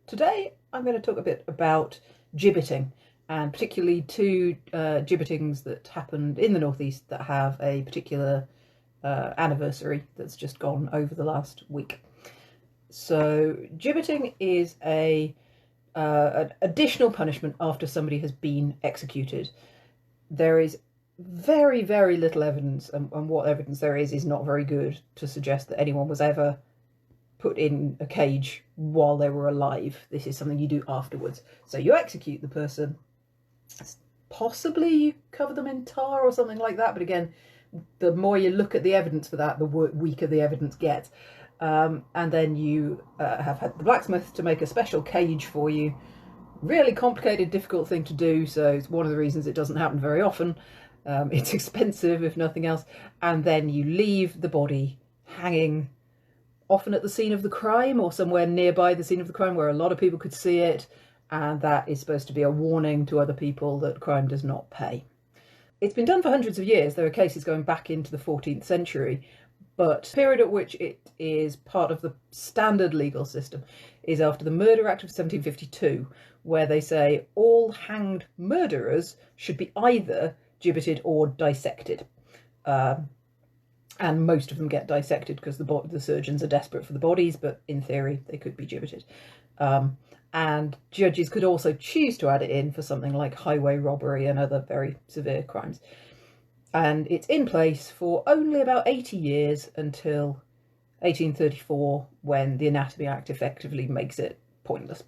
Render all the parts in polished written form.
Today I'm going to talk a bit about gibbeting, and particularly two gibbettings that happened in the northeast that have a particular anniversary that's just gone over the last week. So gibbeting is an additional punishment after somebody has been executed. There is very, very little evidence, and what evidence there is not very good to suggest that anyone was ever put in a cage while they were alive. This is something you do afterwards. So you execute the person, possibly you cover them in tar or something like that, but again, the more you look at the evidence for that, the weaker the evidence gets. And then you have had the blacksmith to make a special cage for you. Really complicated, difficult thing to do, so it's one of the reasons it doesn't happen very often. It's expensive, if nothing else. And then you leave the body hanging, often at the scene of the crime or somewhere nearby the scene of the crime where a lot of people could see it, and that is supposed to be a warning to other people that crime does not pay. It's been done for hundreds of years. There are cases going back into the 14th century, but the period at which it is part of the standard legal system is after the Murder Act of 1752, where they say all hanged murderers should be either gibbeted or dissected. And most of them get dissected because the surgeons are desperate for the bodies, but in theory they could be gibbeted. And judges could also choose to add it in for something like highway robbery and other very severe crimes. And it's in place for only about 80 years until 1834, when the Anatomy Act effectively makes it pointless.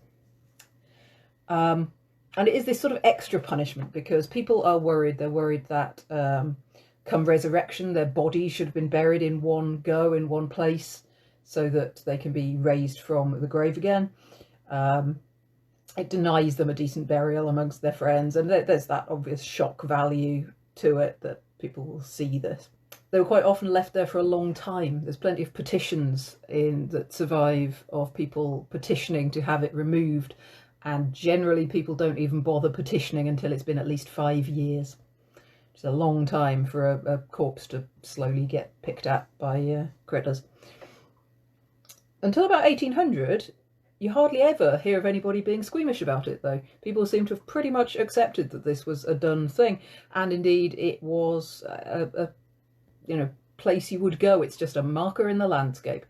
And it is this sort of extra punishment because people are worried. They're worried that come resurrection, their body should have been buried in one go, in one place, so that they can be raised from the grave again. It denies them a decent burial amongst their friends, and there's that obvious shock value to it that people will see this. They were quite often left there for a long time. There's plenty of petitions that survive of people petitioning to have it removed, and generally people don't even bother petitioning until it's been at least 5 years. It's a long time for a corpse to slowly get picked at by critters. Until about 1800, you hardly ever hear of anybody being squeamish about it, though. People seem to have pretty much accepted that this was a done thing, and indeed it was a place you would go. It's just a marker in the landscape.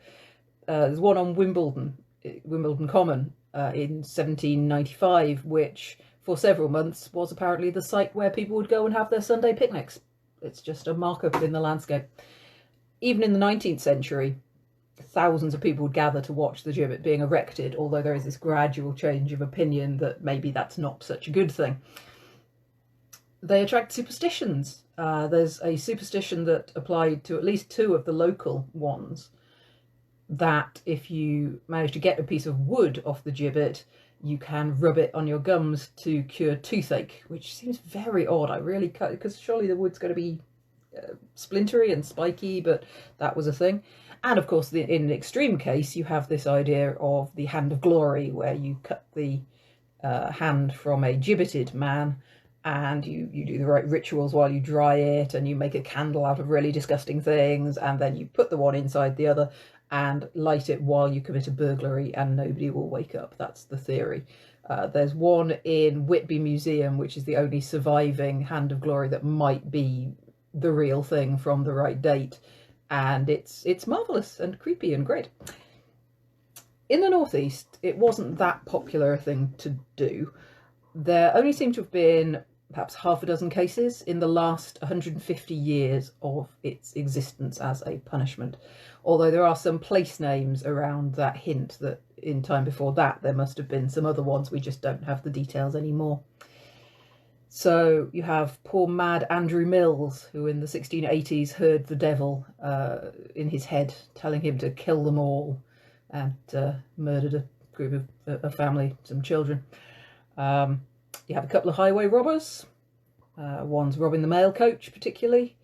There's one on Wimbledon Common in 1795, which for several months was apparently the site where people would go and have their Sunday picnics. It's just a marker in the landscape. Even in the 19th century, thousands of people would gather to watch the gibbet being erected, although there is this gradual change of opinion that maybe that's not such a good thing. They attract superstitions. There's a superstition that applied to at least two of the local ones, that if you manage to get a piece of wood off the gibbet, you can rub it on your gums to cure toothache, which seems very odd. I really can't, because surely the wood's going to be splintery and spiky, but that was a thing. And of course, in an extreme case, you have this idea of the hand of glory, where you cut the hand from a gibbeted man, and you do the right rituals while you dry it, and you make a candle out of really disgusting things, and then you put the one inside the other and light it while you commit a burglary, and nobody will wake up. That's the theory. There's one in Whitby Museum, which is the only surviving hand of glory that might be the real thing from the right date, and it's marvellous and creepy and great. In the northeast, it wasn't that popular a thing to do. There only seem to have been perhaps half a dozen cases in the last 150 years of its existence as a punishment, although there are some place names around that hint that in time before that there must have been some other ones. We just don't have the details anymore. So you have poor mad Andrew Mills, who in the 1680s heard the devil in his head telling him to kill them all, and murdered a group of a family, some children. You have a couple of highway robbers. One's robbing the mail coach, particularly.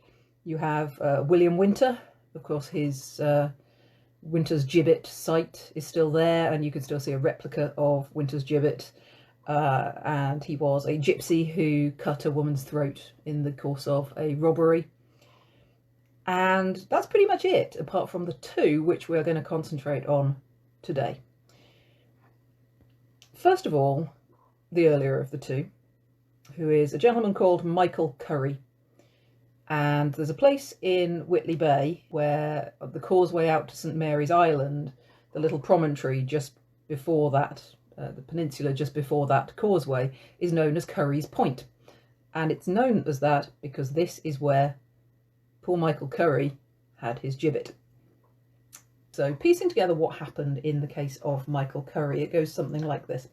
You have William Winter. Of course, his Winter's gibbet site is still there, and you can still see a replica of Winter's gibbet. And he was a gypsy who cut a woman's throat in the course of a robbery. And that's pretty much it, apart from the two which we're going to concentrate on today. First of all, the earlier of the two, who is a gentleman called Michael Curry. And there's a place in Whitley Bay where the causeway out to St Mary's Island, the little promontory just before that, the peninsula just before that causeway, is known as Curry's Point. And it's known as that because this is where poor Michael Curry had his gibbet. So piecing together what happened in the case of Michael Curry, it goes something like this.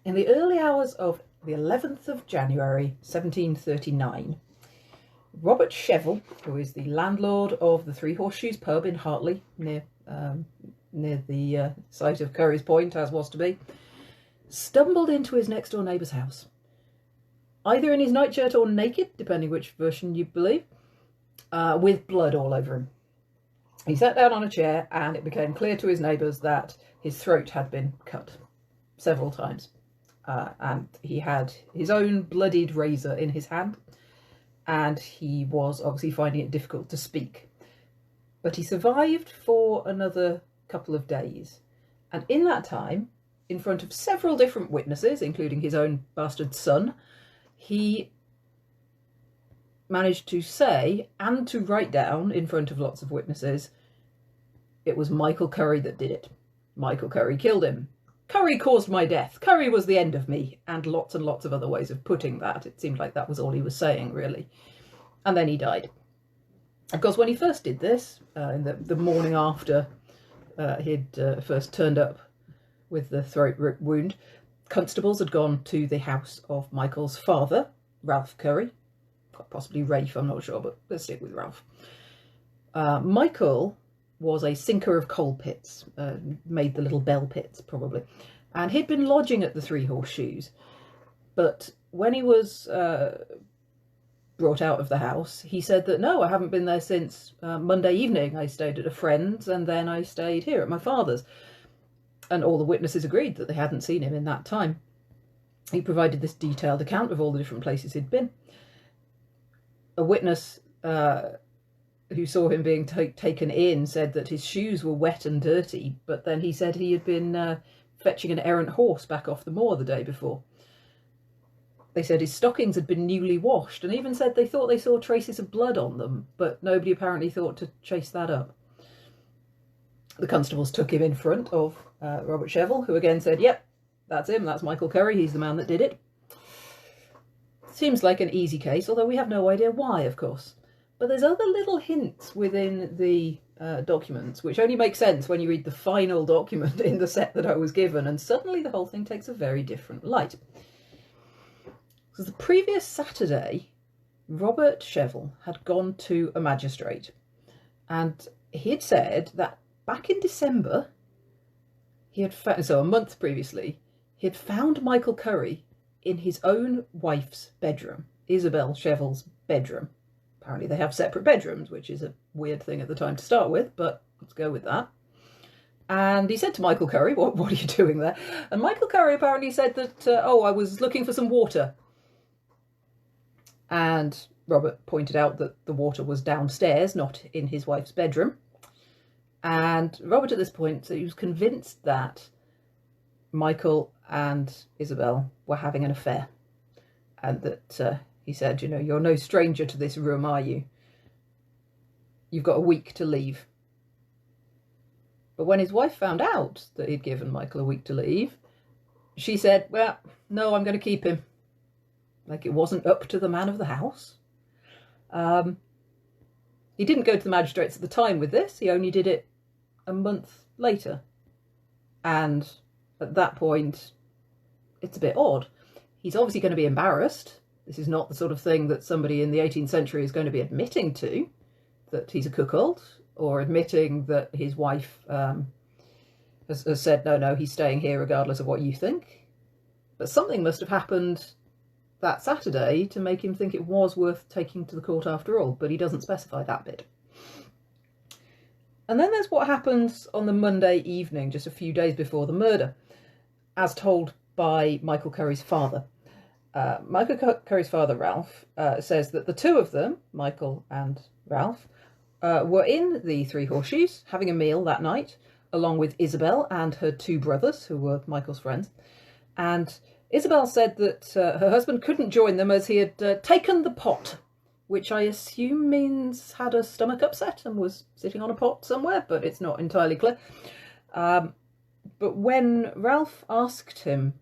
In the early hours of the 11th of January 1739, Robert Sheville, who is the landlord of the Three Horseshoes pub in Hartley, near the site of Curry's Point, as was to be, stumbled into his next door neighbour's house, either in his nightshirt or naked, depending which version you believe, with blood all over him. He sat down on a chair, and it became clear to his neighbours that his throat had been cut several times, and he had his own bloodied razor in his hand, and he was obviously finding it difficult to speak. But he survived for another couple of days, and in that time, in front of several different witnesses, including his own bastard son, he managed to say and to write down in front of lots of witnesses, it was Michael Curry that did it. Michael Curry killed him. Curry caused my death. Curry was the end of me. And lots of other ways of putting that. It seemed like that was all he was saying, really. And then he died. Of course, when he first did this, in the morning after he'd first turned up with the throat wound, constables had gone to the house of Michael's father, Ralph Curry. Possibly Rafe, I'm not sure, but let's stick with Ralph. Michael was a sinker of coal pits, made the little bell pits probably, and he'd been lodging at the Three Horseshoes, but when he was brought out of the house, he said that no, I haven't been there since Monday evening. I stayed at a friend's and then I stayed here at my father's, and all the witnesses agreed that they hadn't seen him in that time. He provided this detailed account of all the different places he'd been. A witness who saw him being taken in said that his shoes were wet and dirty, but then he said he had been fetching an errant horse back off the moor the day before. They said his stockings had been newly washed, and even said they thought they saw traces of blood on them, but nobody apparently thought to chase that up. The constables took him in front of Robert Sheville, who again said, yep, that's him, that's Michael Curry, he's the man that did it. Seems like an easy case, although we have no idea why, of course. But there's other little hints within the documents, which only make sense when you read the final document in the set that I was given, and suddenly the whole thing takes a very different light. So the previous Saturday, Robert Sheville had gone to a magistrate, and he had said that back in December, he had so a month previously, he had found Michael Curry in his own wife's bedroom, Isabel Sheville's bedroom. Apparently they have separate bedrooms, which is a weird thing at the time to start with, but let's go with that. And he said to Michael Curry, what are you doing there? And Michael Curry apparently said that, oh, I was looking for some water. And Robert pointed out that the water was downstairs, not in his wife's bedroom. And Robert at this point, so he was convinced that Michael and Isabel were having an affair. And that he said, you know, you're no stranger to this room, are you? You've got a week to leave. But when his wife found out that he'd given Michael a week to leave, she said, well, no, I'm going to keep him. Like it wasn't up to the man of the house. He didn't go to the magistrates at the time with this. He only did it a month later. And at that point, it's a bit odd. He's obviously going to be embarrassed. This is not the sort of thing that somebody in the 18th century is going to be admitting to, that he's a cuckold, or admitting that his wife has said, no, he's staying here regardless of what you think. But something must have happened that Saturday to make him think it was worth taking to the court after all, but he doesn't specify that bit. And then there's what happens on the Monday evening, just a few days before the murder, as told by Michael Curry's father. Michael Curry's father, Ralph, says that the two of them, Michael and Ralph, were in the Three Horseshoes having a meal that night, along with Isabel and her two brothers, who were Michael's friends. And Isabel said that her husband couldn't join them as he had taken the pot, which I assume means had a stomach upset and was sitting on a pot somewhere, but it's not entirely clear. But when Ralph asked him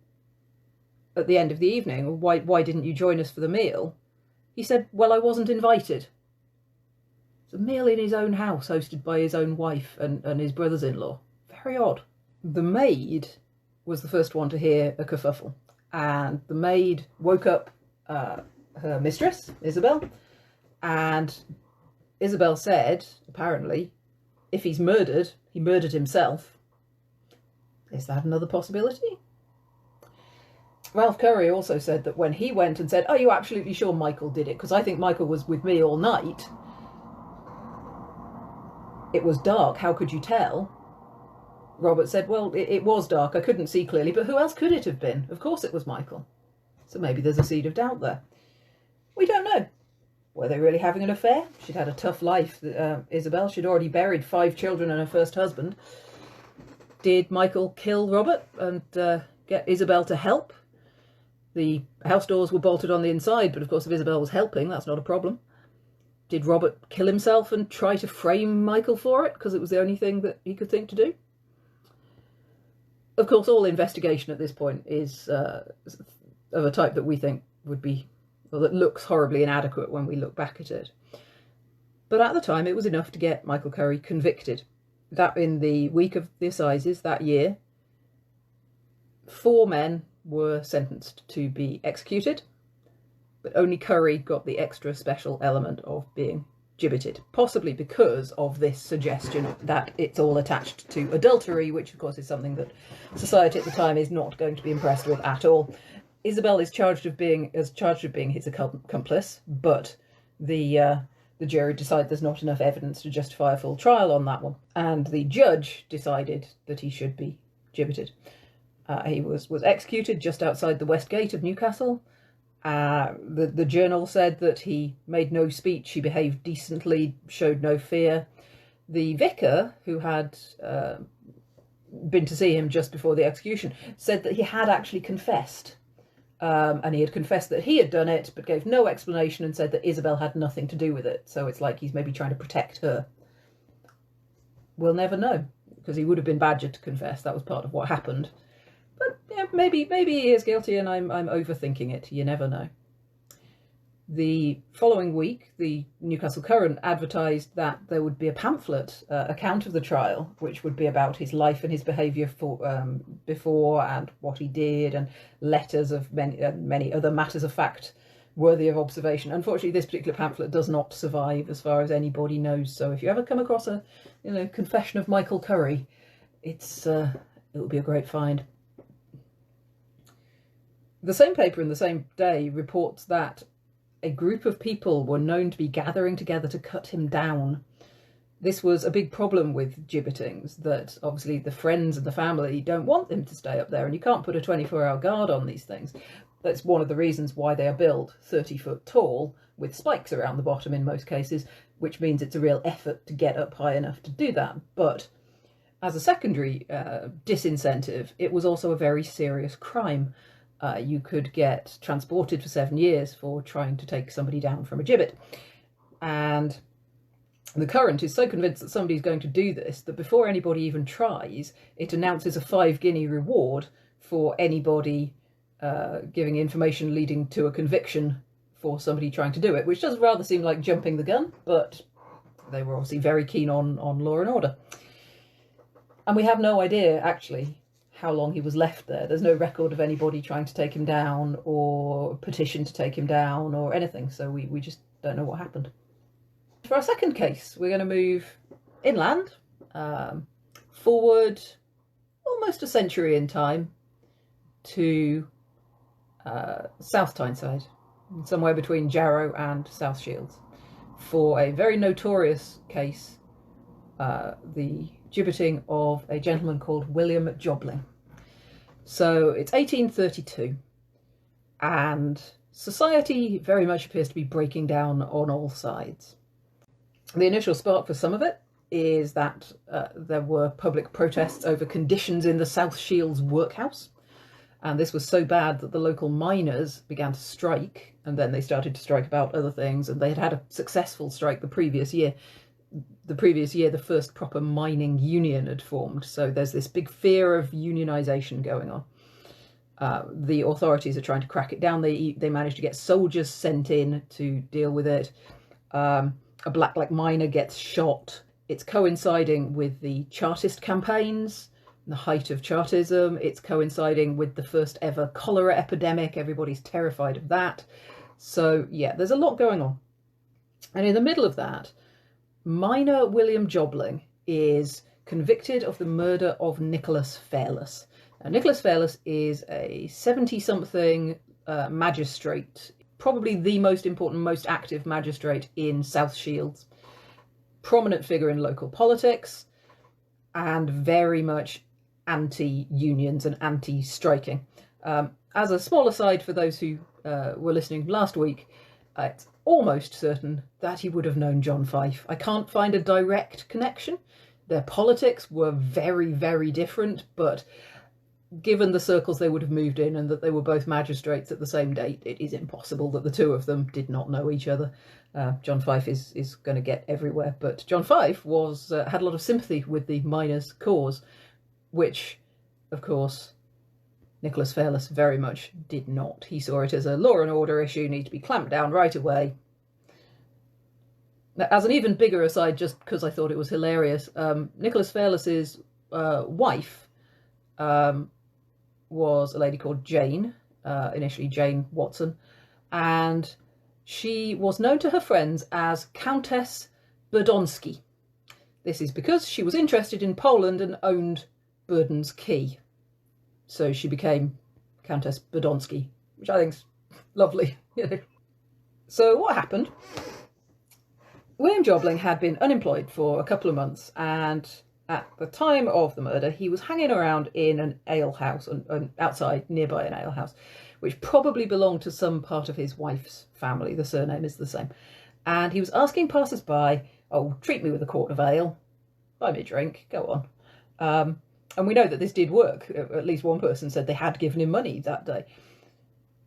at the end of the evening, why didn't you join us for the meal? He said, well, I wasn't invited. It's a meal in his own house, hosted by his own wife and his brothers-in-law. Very odd. The maid was the first one to hear a kerfuffle, and the maid woke up her mistress, Isabel, and Isabel said, apparently, if he's murdered, he murdered himself. Is that another possibility? Ralph Curry also said that when he went and said, are you absolutely sure Michael did it? Because I think Michael was with me all night. It was dark, how could you tell? Robert said, well, it was dark, I couldn't see clearly, but who else could it have been? Of course it was Michael. So maybe there's a seed of doubt there. We don't know. Were they really having an affair? She'd had a tough life, Isabel. She'd already buried 5 children and her first husband. Did Michael kill Robert and get Isabel to help? The house doors were bolted on the inside, but of course if Isabel was helping, that's not a problem. Did Robert kill himself and try to frame Michael for it, because it was the only thing that he could think to do? Of course, all investigation at this point is of a type that we think would be, or that looks horribly inadequate when we look back at it. But at the time, it was enough to get Michael Curry convicted. That in the week of the assizes that year, 4 men were sentenced to be executed, but only Curry got the extra special element of being gibbeted, possibly because of this suggestion that it's all attached to adultery, which of course is something that society at the time is not going to be impressed with at all. Isabel is charged of being his accomplice, but the jury decided there's not enough evidence to justify a full trial on that one, and the judge decided that he should be gibbeted. He was executed just outside the west gate of Newcastle. The journal said that he made no speech, he behaved decently, showed no fear. The vicar, who had been to see him just before the execution, said that he had actually confessed. And he had confessed that he had done it, but gave no explanation and said that Isabel had nothing to do with it. So it's like he's maybe trying to protect her. We'll never know, because he would have been badgered to confess. That was part of what happened. But yeah, maybe he is guilty and I'm overthinking it. You never know. The following week, the Newcastle Courant advertised that there would be a pamphlet account of the trial, which would be about his life and his behaviour before and what he did, and letters of many other matters of fact worthy of observation. Unfortunately, this particular pamphlet does not survive as far as anybody knows. So if you ever come across a confession of Michael Curry, it will be a great find. The same paper in the same day reports that a group of people were known to be gathering together to cut him down. This was a big problem with gibbetings, that obviously the friends and the family don't want him to stay up there, and you can't put a 24-hour guard on these things. That's one of the reasons why they are built 30 foot tall, with spikes around the bottom in most cases, which means it's a real effort to get up high enough to do that. But as a secondary disincentive, it was also a very serious crime. You could get transported for 7 years for trying to take somebody down from a gibbet. And the Courant is so convinced that somebody's going to do this that before anybody even tries, it announces a 5 guinea reward for anybody giving information leading to a conviction for somebody trying to do it, which does rather seem like jumping the gun, but they were obviously very keen on law and order. And we have no idea, actually, how long he was left there. There's no record of anybody trying to take him down or petition to take him down or anything, so we just don't know what happened. For our second case, we're going to move inland, forward almost a century in time to South Tyneside, somewhere between Jarrow and South Shields, for a very notorious case, the gibbeting of a gentleman called William Jobling. So it's 1832, and society very much appears to be breaking down on all sides. The initial spark for some of it is that there were public protests over conditions in the South Shields workhouse. And this was so bad that the local miners began to strike, and then they started to strike about other things, and they had had a successful strike the previous year. The previous year, the first proper mining union had formed, so there's this big fear of unionisation going on. The authorities are trying to crack it down. They managed to get soldiers sent in to deal with it. A black miner gets shot. It's coinciding with the Chartist campaigns, the height of Chartism. It's coinciding with the first ever cholera epidemic. Everybody's terrified of that. So yeah, there's a lot going on. And in the middle of that, miner William Jobling is convicted of the murder of Nicholas Fairless. Now, Nicholas Fairless is a 70-something magistrate, probably the most important, most active magistrate in South Shields. Prominent figure in local politics and very much anti-unions and anti-striking. As a small aside for those who were listening last week, it's almost certain that he would have known John Fife. I can't find a direct connection. Their politics were very, very different, but given the circles they would have moved in and that they were both magistrates at the same date, it is impossible that the two of them did not know each other. John Fife is going to get everywhere, but John Fife was had a lot of sympathy with the miners' cause, which, of course, Nicholas Fairless very much did not. He saw it as a law and order issue, need to be clamped down right away. Now, as an even bigger aside, just because I thought it was hilarious, Nicholas Fairless's wife was a lady called Jane, initially Jane Watson, and she was known to her friends as Countess Burdonsky. This is because she was interested in Poland and owned Burden's Key. So she became Countess Burdonsky, which I think is lovely. So what happened? William Jobling had been unemployed for a couple of months, and at the time of the murder, he was hanging around in an alehouse, outside, nearby an alehouse, which probably belonged to some part of his wife's family. The surname is the same. And he was asking passers-by, oh, treat me with a quart of ale, buy me a drink, go on. And we know that this did work. At least one person said they had given him money that day.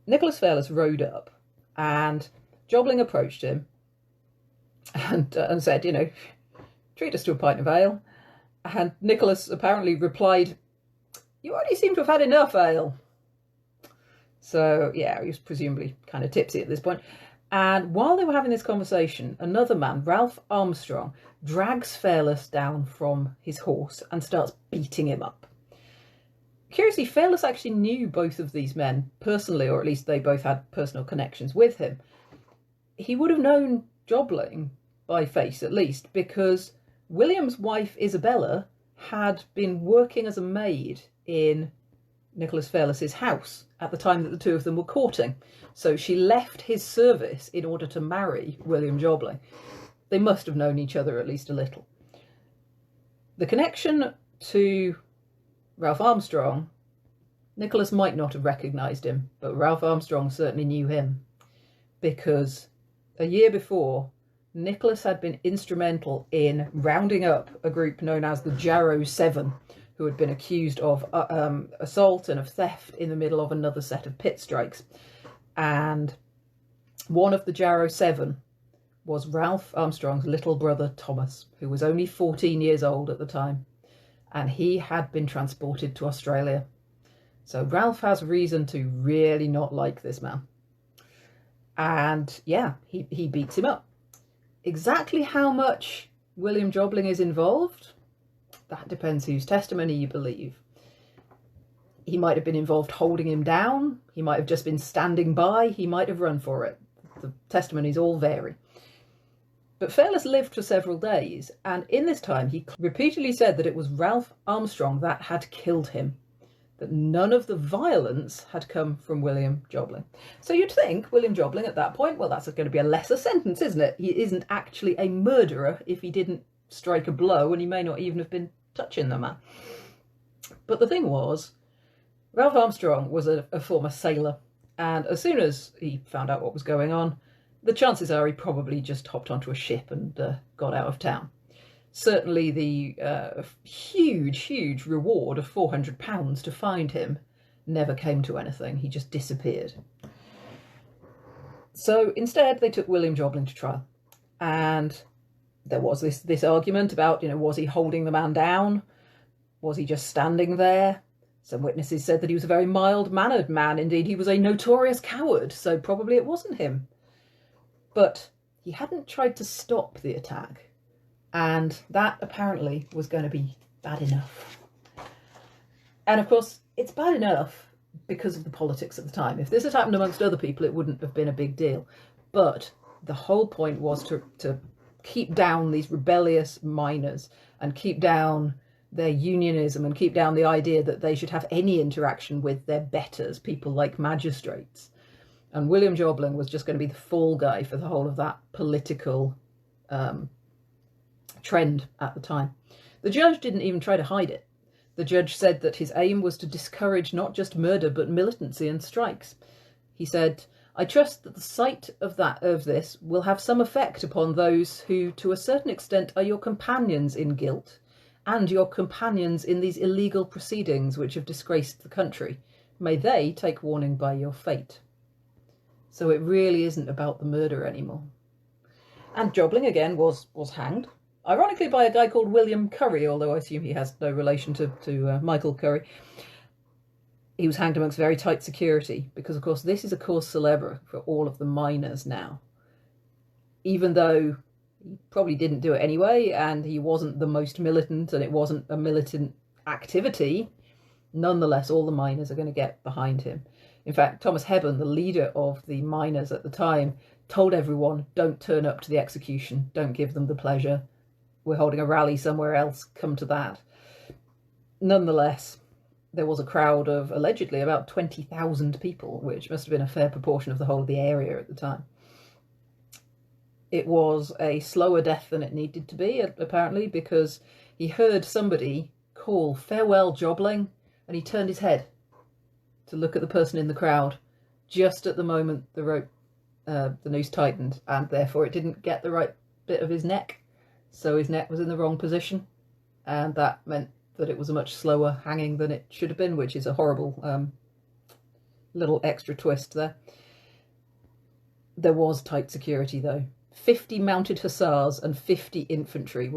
Nicholas Fairless rode up, and Jobling approached him and said, you know, treat us to a pint of ale. And Nicholas apparently replied, you already seem to have had enough ale. So, yeah, he was presumably kind of tipsy at this point. And while they were having this conversation, another man, Ralph Armstrong, drags Fairless down from his horse and starts beating him up. Curiously, Fairless actually knew both of these men personally, or at least they both had personal connections with him. He would have known Jobling by face, at least, because William's wife, Isabella, had been working as a maid in Nicholas Fairless's house at the time that the two of them were courting. So she left his service in order to marry William Jobling. They must have known each other at least a little. The connection to Ralph Armstrong, Nicholas might not have recognised him, but Ralph Armstrong certainly knew him, because a year before, Nicholas had been instrumental in rounding up a group known as the Jarrow 7, who had been accused of assault and of theft in the middle of another set of pit strikes. And one of the Jarrow 7 was Ralph Armstrong's little brother Thomas, who was only 14 years old at the time, and he had been transported to Australia. So Ralph has reason to really not like this man. And yeah, he beats him up. Exactly how much William Jobling is involved, that depends whose testimony you believe. He might have been involved holding him down. He might have just been standing by. He might have run for it. The testimonies all vary. But Fairless lived for several days, and in this time he repeatedly said that it was Ralph Armstrong that had killed him, that none of the violence had come from William Jobling. So you'd think William Jobling at that point, well, that's going to be a lesser sentence, isn't it? He isn't actually a murderer if he didn't strike a blow, and he may not even have been touching the man. But the thing was, Ralph Armstrong was a former sailor, and as soon as he found out what was going on, the chances are he probably just hopped onto a ship and got out of town. Certainly the huge reward of £400 to find him never came to anything. He just disappeared. So instead they took William Jobling to trial, and there was this argument about, was he holding the man down? Was he just standing there? Some witnesses said that he was a very mild-mannered man. Indeed, he was a notorious coward, so probably it wasn't him. But he hadn't tried to stop the attack, and that apparently was going to be bad enough. And of course, it's bad enough because of the politics at the time. If this had happened amongst other people, it wouldn't have been a big deal. But the whole point was to keep down these rebellious miners and keep down their unionism and keep down the idea that they should have any interaction with their betters, people like magistrates. And William Jobling was just going to be the fall guy for the whole of that political trend at the time. The judge didn't even try to hide it. The judge said that his aim was to discourage not just murder but militancy and strikes. He said, "I trust that the sight of this will have some effect upon those who, to a certain extent, are your companions in guilt, and your companions in these illegal proceedings which have disgraced the country. May they take warning by your fate." So it really isn't about the murder anymore. And Jobling, again, was hanged, ironically by a guy called William Curry, although I assume he has no relation to Michael Curry. He was hanged amongst very tight security because, of course, this is a cause célèbre for all of the miners now. Even though he probably didn't do it anyway, and he wasn't the most militant, and it wasn't a militant activity, nonetheless, all the miners are going to get behind him. In fact, Thomas Hebburn, the leader of the miners at the time, told everyone, don't turn up to the execution, don't give them the pleasure. We're holding a rally somewhere else, come to that. Nonetheless, there was a crowd of allegedly about 20,000 people, which must have been a fair proportion of the whole of the area at the time. It was a slower death than it needed to be, apparently, because he heard somebody call, "Farewell, Jobling," and he turned his head to look at the person in the crowd just at the moment the rope, the noose tightened, and therefore it didn't get the right bit of his neck. So his neck was in the wrong position, and that meant that it was a much slower hanging than it should have been, which is a horrible little extra twist there. There was tight security, though. 50 mounted hussars and 50 infantry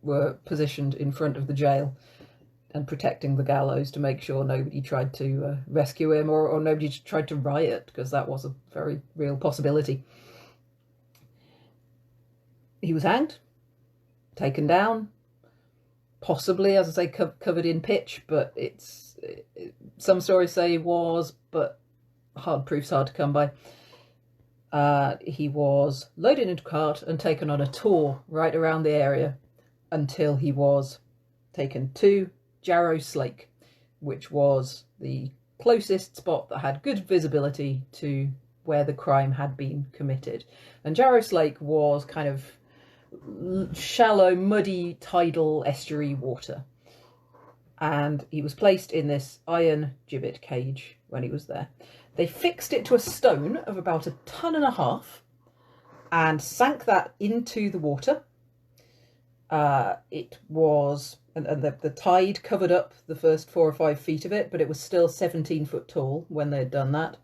were positioned in front of the jail and protecting the gallows to make sure nobody tried to rescue him or nobody tried to riot, because that was a very real possibility. He was hanged, taken down, possibly, as I say, covered in pitch, but some stories say he was, but proof's hard to come by. He was loaded into a cart and taken on a tour right around the area until he was taken to Jarrow Slake, which was the closest spot that had good visibility to where the crime had been committed. And Jarrow Slake was kind of shallow, muddy, tidal estuary water. And he was placed in this iron gibbet cage when he was there. They fixed it to a stone of about 1.5 tons and sank that into the water. It was, and the tide covered up the first 4 or 5 feet of it, but it was still 17 foot tall when they had done that.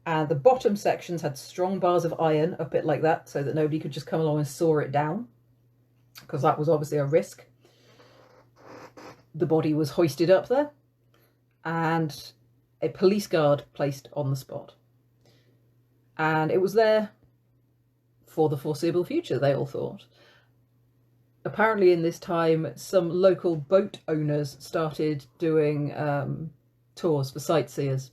And the bottom sections had strong bars of iron up it like that, so that nobody could just come along and saw it down, because that was obviously a risk. The body was hoisted up there, and a police guard placed on the spot. And it was there for the foreseeable future, they all thought. Apparently in this time, some local boat owners started doing tours for sightseers.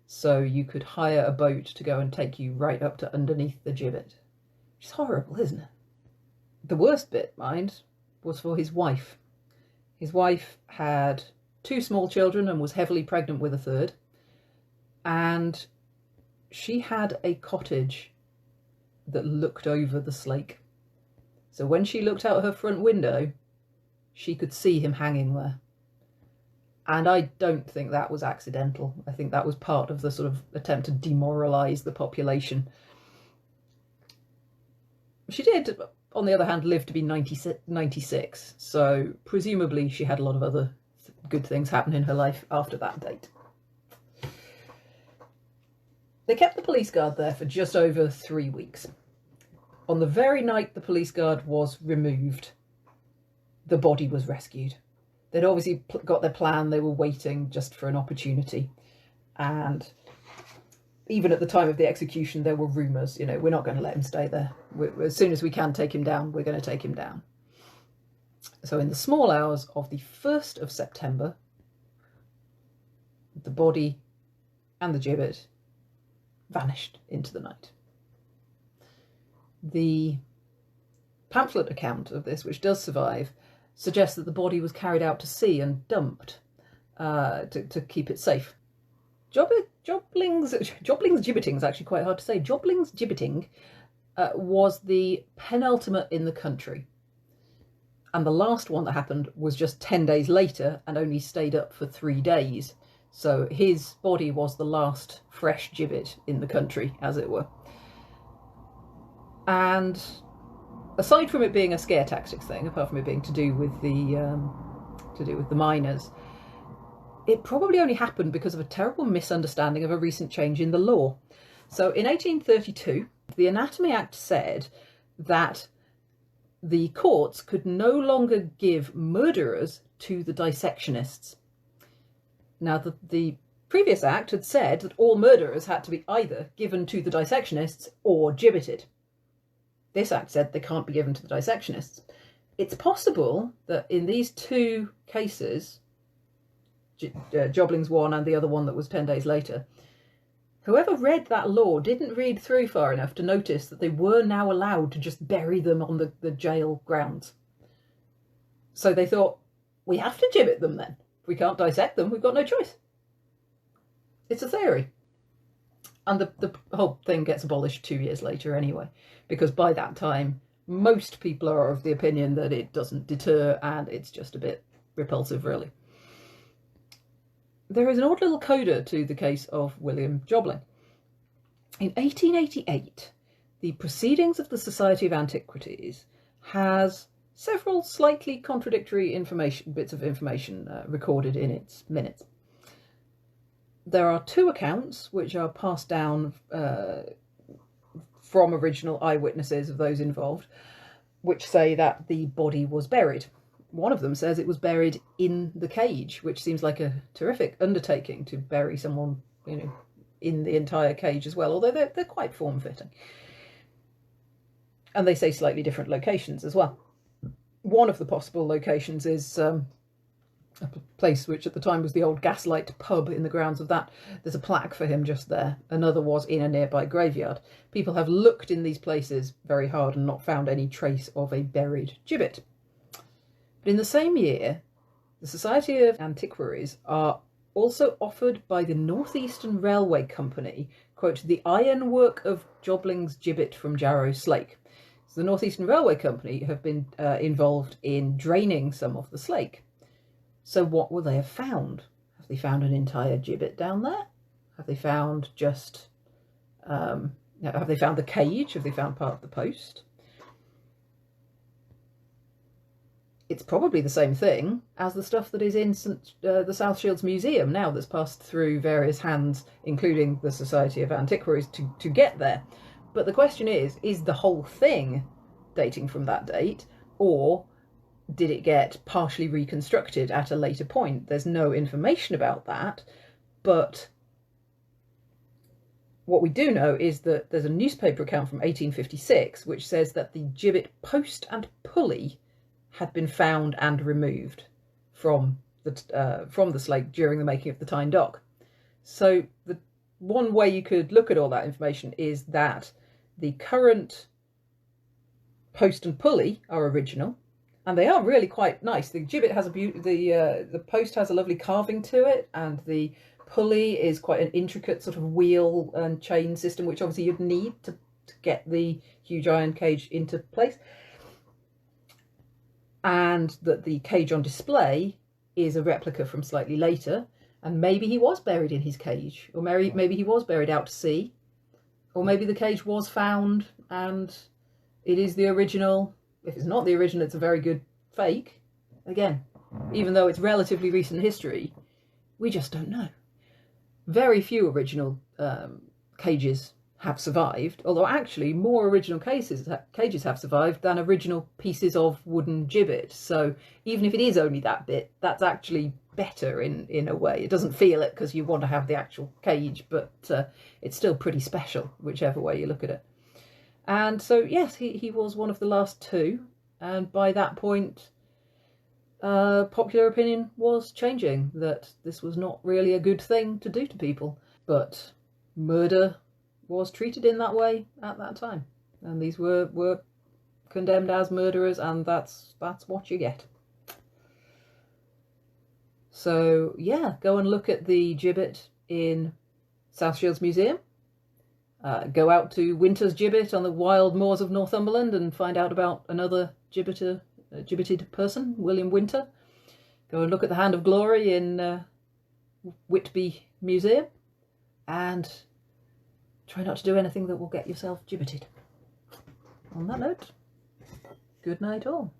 So you could hire a boat to go and take you right up to underneath the gibbet. Which is horrible, isn't it? The worst bit, mind, was for his wife. His wife had 2 small children and was heavily pregnant with a 3rd. And she had a cottage that looked over the slake. So when she looked out her front window, she could see him hanging there. And I don't think that was accidental. I think that was part of the sort of attempt to demoralise the population. She did on the other hand, lived to be 96, so presumably she had a lot of other good things happen in her life after that date. They kept the police guard there for just over 3 weeks. On the very night the police guard was removed, the body was rescued. They'd obviously got their plan, they were waiting just for an opportunity. And even at the time of the execution, there were rumours, you know, we're not going to let him stay there. As soon as we can take him down, we're going to take him down. So in the small hours of the 1st of September, the body and the gibbet vanished into the night. The pamphlet account of this, which does survive, suggests that the body was carried out to sea and dumped to keep it safe. Jobling's gibbeting is actually quite hard to say. Jobling's gibbeting was the penultimate in the country. And the last one that happened was just 10 days later and only stayed up for 3 days. So his body was the last fresh gibbet in the country, as it were. And aside from it being a scare tactics thing, apart from it being to do with the miners, it probably only happened because of a terrible misunderstanding of a recent change in the law. So in 1832, the Anatomy Act said that the courts could no longer give murderers to the dissectionists. Now, the previous act had said that all murderers had to be either given to the dissectionists or gibbeted. This act said they can't be given to the dissectionists. It's possible that in these two cases, Jobling's one and the other one that was 10 days later, whoever read that law didn't read through far enough to notice that they were now allowed to just bury them on the jail grounds. So they thought, we have to gibbet them then. If we can't dissect them, we've got no choice. It's a theory. And the whole thing gets abolished 2 years later anyway, because by that time, most people are of the opinion that it doesn't deter and it's just a bit repulsive, really. There is an odd little coda to the case of William Jobling. In 1888, the Proceedings of the Society of Antiquities has several slightly contradictory bits of information recorded in its minutes. There are two accounts which are passed down from original eyewitnesses of those involved, which say that the body was buried. One of them says it was buried in the cage, which seems like a terrific undertaking to bury someone, you know, in the entire cage as well, although they're quite form-fitting. And they say slightly different locations as well. One of the possible locations is a place which at the time was the old Gaslight pub in the grounds of that. There's a plaque for him just there. Another was in a nearby graveyard. People have looked in these places very hard and not found any trace of a buried gibbet. But in the same year, the Society of Antiquaries are also offered by the North Eastern Railway Company, quote, the ironwork of Jobling's gibbet from Jarrow Slake. So the North Eastern Railway Company have been involved in draining some of the slake. So what will they have found? Have they found an entire gibbet down there? Have they found just, have they found the cage? Have they found part of the post? It's probably the same thing as the stuff that is in the South Shields Museum now, that's passed through various hands, including the Society of Antiquaries, to get there. But the question is the whole thing dating from that date, or did it get partially reconstructed at a later point? There's no information about that, but what we do know is that there's a newspaper account from 1856 which says that the gibbet post and pulley had been found and removed from the slate during the making of the Tyne dock. So the one way you could look at all that information is that the current post and pulley are original, and they are really quite nice. The gibbet has the post has a lovely carving to it, and the pulley is quite an intricate sort of wheel and chain system, which obviously you'd need to get the huge iron cage into place. And that the cage on display is a replica from slightly later, and maybe he was buried in his cage, or maybe he was buried out to sea, or maybe the cage was found and it is the original if it's not the original, it's a very good fake. Again, even though it's relatively recent history, we just don't know. Very few original cages have survived, although actually more original cages have survived than original pieces of wooden gibbet. So even if it is only that bit, that's actually better in a way. It doesn't feel it because you want to have the actual cage, but it's still pretty special, whichever way you look at it. And so, yes, he was one of the last two, and by that point, popular opinion was changing, that this was not really a good thing to do to people, but murder was treated in that way at that time, and these were condemned as murderers, and that's what you get. So yeah, go and look at the gibbet in South Shields Museum. Go out to Winter's Gibbet on the wild moors of Northumberland and find out about another gibbeted person, William Winter. Go and look at the Hand of Glory in Whitby Museum, and try not to do anything that will get yourself gibbeted. On that note, good night all.